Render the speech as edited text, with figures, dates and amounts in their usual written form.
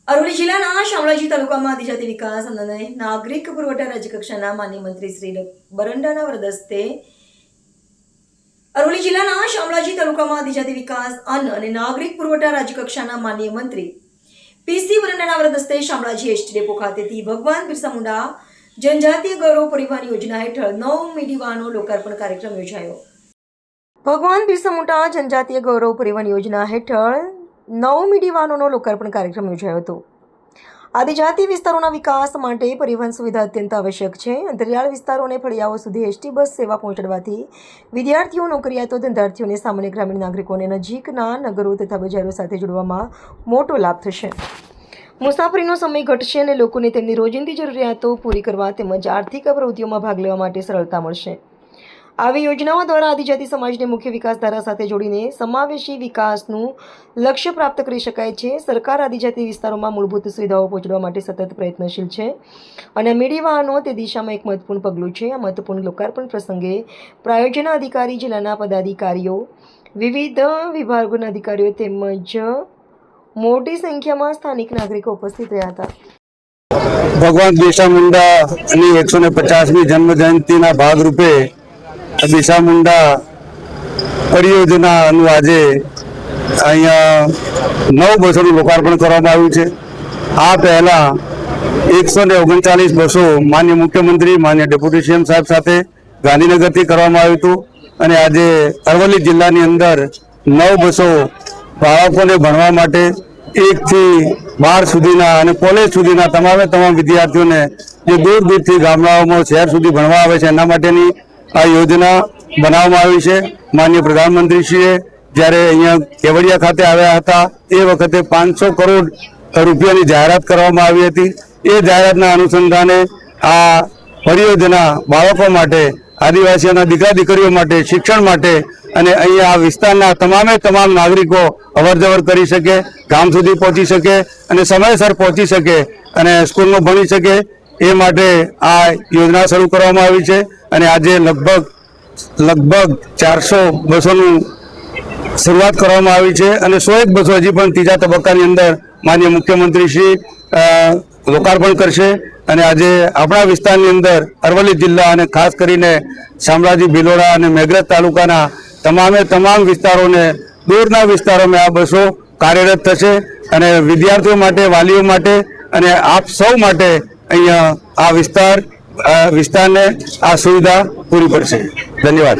અરવલ્લી જિલ્લાના શામળાજી તાલુકામાં આદિજાતિ વિકાસ અને નાગરિક પુરવઠા રાજ્યકક્ષાના માન્ય મંત્રી શ્રી બરંડાના વરદસ્તે અરવલ્લી જિલ્લાના શામળાજી તાલુકામાં આદિજાતિ વિકાસ અને નાગરિક પુરવઠા રાજ્યકક્ષાના માન્ય મંત્રી પીસી બરંડાના વરદસ્તે શામળાજી એસટી ડેપો ખાતેથી ભગવાન બિરસા મુંડા જનજાતીય ગૌરવ પરિવહન યોજના હેઠળ 9 મિની વાહનો લોકાર્પણ કાર્યક્રમ યોજાયો। ભગવાન બિરસા મુંડા જનજાતીય ગૌરવ પરિવહન યોજના હેઠળ 9 મિની વાહનોનો લોકાર્પણ કાર્યક્રમ યોજાયો હતો। આદિજાતિ વિસ્તારોના વિકાસ માટે પરિવહન સુવિધા અત્યંત આવશ્યક છે। અંતરિયાળ વિસ્તારો અને ફળિયાઓ સુધી એસટી બસ સેવા પહોંચાડવાથી વિદ્યાર્થીઓ, નોકરિયાતો, ધંધાર્થીઓ અને સામાન્ય ગ્રામીણ નાગરિકોને નજીકના નગરો તથા બજારો સાથે જોડવામાં મોટો લાભ થશે। મુસાફરીનો સમય ઘટશે અને લોકોને તેમની રોજિંદી જરૂરિયાતો પૂરી કરવા તેમજ આર્થિક પ્રવૃત્તિઓમાં ભાગ લેવા માટે સરળતા મળશે। આવી યોજનાઓ દ્વારા આદિજાતિ સમાજને મુખ્ય વિકાસ ધારા સાથે જોડીને સમાવેશી વિકાસનું લક્ષ્ય પ્રાપ્ત કરી શકાય છે। સરકાર આદિજાતિ વિસ્તારોમાં મૂળભૂત સુવિધાઓ પહોંચાડવા માટે સતત પ્રયત્નશીલ છે અને મિની વાહનો તે દિશામાં એક મહત્વપૂર્ણ પગલું છે। આ મહત્વપૂર્ણ લોકાર્પણ પ્રસંગે પ્રાયોજન અધિકારી, જિલ્લાના પદાધિકારીઓ, વિવિધ વિભાગોના અધિકારીઓ તેમજ મોટી સંખ્યામાં સ્થાનિક નાગરિકો ઉપસ્થિત રહ્યા હતા। ભગવાન બિરસા મુંડાની 150મી જન્મ જયંતિના ભાગરૂપે બિરસા મુંડા પરિયોજનાનું આજે અહીંયા 9 બસોનું લોકાર્પણ કરવામાં આવ્યું છે। આ પહેલાં 139 બસો માન્ય મુખ્યમંત્રી, માન્ય ડેપ્યુટી સીએમ સાહેબ સાથે ગાંધીનગરથી કરવામાં આવ્યું હતું અને આજે અરવલ્લી જિલ્લાની અંદર 9 બસો બાળકોને ભણવા માટે 1 થી 12 સુધીના અને કોલેજ સુધીના તમામ વિદ્યાર્થીઓને જે દૂર દૂરથી ગામડાઓમાં શહેર સુધી ભણવા આવે છે એના માટેની આ યોજના બનાવવામાં આવી છે। માનનીય પ્રધાનમંત્રીશ્રીએ જ્યારે અહીંયા કેવડિયા ખાતે આવ્યા હતા એ વખતે 500 કરોડ રૂપિયાની જાહેરાત કરવામાં આવી હતી। એ જાહેરાતના અનુસંધાને આ પરિયોજના બાળકો માટે, આદિવાસીઓના દીકરા દીકરીઓ માટે, શિક્ષણ માટે અને અહીંયા આ વિસ્તારના તમામ નાગરિકો અવરજવર કરી શકે, ગામ સુધી પહોંચી શકે અને સમયસર પહોંચી શકે અને સ્કૂલમાં ભણી શકે એ માટે આ યોજના શરૂ કરવામાં આવી છે અને આજે લગભગ 400 બસોનું શરૂઆત કરવામાં આવી છે અને 101 બસો હજી પણ ત્રીજા તબક્કાની અંદર માનનીય મુખ્યમંત્રી શ્રી લોકાર્પણ કરશે અને આજે આપણા વિસ્તારની અંદર અરવલ્લી જિલ્લા અને ખાસ કરીને શામળાજી, ભિલોડા અને મેઘરજ તાલુકાના તમામ વિસ્તારોને, દૂરના વિસ્તારોમાં આ બસો કાર્યરત થશે અને વિદ્યાર્થીઓ માટે, વાલીઓ માટે અને આપ સૌ માટે અહીંયા આ વિસ્તારને આ સુવિધા પૂરી પડશે। ધન્યવાદ।